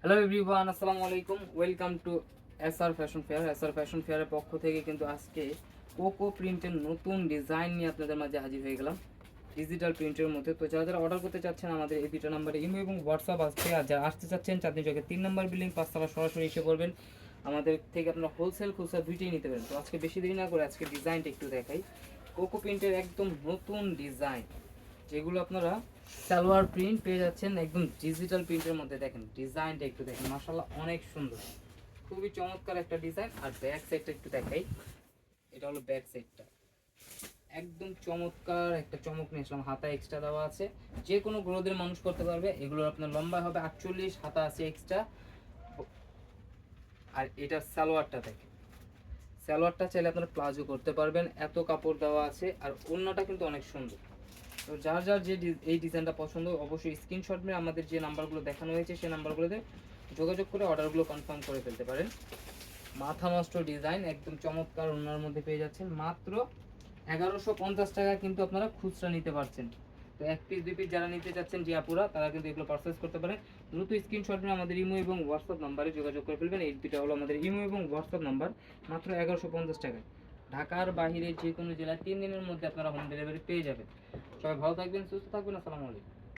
Hello everyone, আসসালামু আলাইকুম। Welcome to SR fashion fair. SR fashion ফেয়ারের পক্ষ থেকে কিন্তু আজকে কোকো প্রিন্টের নতুন ডিজাইন নিয়ে আপনাদের মাঝে হাজির হয়ে গেলাম, ডিজিটাল প্রিন্টের মধ্যে। তো যারা যারা অর্ডার করতে চাচ্ছেন আমাদের এই দুটো নাম্বারে ইমো এবং হোয়াটসঅ্যাপ আছে। আর যারা আসতে চাচ্ছেন চাঁদনী চকের 3 নম্বর বিল্ডিং 5 তলা সরাসরি এসে করবেন। আমাদের থেকে আপনারা হোলসেল খুচরা দুইটাই নিতে পারেন। তো আজকে বেশি দেরি না করে আজকে ডিজাইনটা একটু দেখাই। কোকো প্রিন্টের একদম নতুন ডিজাইন, যেগুলো আপনারা সালোয়ার প্রিন্ট পেয়ে যাচ্ছেন একদম ডিজিটাল প্রিন্টের মধ্যে। দেখেন ডিজাইনটা একটু দেখেন, মাশাআল্লাহ অনেক সুন্দর, খুবই চমৎকার একটা ডিজাইন। আর ব্যাক সাইডটা একটু দেখাই, এটা হলো ব্যাক সাইডটা, একদম চমৎকার একটা চমক নিয়ে আসলাম। হাতা এক্সট্রা দেওয়া আছে, যে কোনো গ্রোদের মানুষ করতে পারবে। এগুলো আপনার লম্বা হবে 48, হাতা আছে এক্সট্রা। আর এটা সালোয়ারটা দেখেন, সালোয়ারটা চাইলে আপনারা প্লাজো করতে পারবেন, এত কাপড় দেওয়া আছে। আর ওড়নাটা কিন্তু অনেক সুন্দর। তো যার যার যে এই ডিজাইনটা পছন্দ অবশ্যই স্ক্রিনশট নিয়ে আমাদের যে নাম্বারগুলো দেখানো হয়েছে সেই নাম্বারগুলোতে যোগাযোগ করে অর্ডারগুলো কনফার্ম করে ফেলতে পারেন। মাথা নষ্ট ডিজাইন, একদম চমৎকার ওনার মধ্যে পেয়ে যাচ্ছেন মাত্র 1150 টাকা, কিন্তু আপনারা খুচরা নিতে পারছেন। তো 1 পিস 2 পিস যারা নিতে চাচ্ছেন জিয়াপুরা, তারা কিন্তু এগুলো পারচেস করতে পারেন। দ্রুত স্ক্রিনশট নিয়ে আমাদের ইমো এবং হোয়াটসঅ্যাপ নাম্বারে যোগাযোগ করে ফেলবেন। এই দুটো হলো আমাদের ইমো এবং হোয়াটসঅ্যাপ নাম্বার, মাত্র 1150 টাকায়। ঢাকার বাইরে যে কোনো জেলায় 3 দিনের মধ্যে আপনারা হোম ডেলিভারি পেয়ে যাবেন। সবাই ভালো থাকবেন, সুস্থ থাকবেন। আসসালামু আলাইকুম।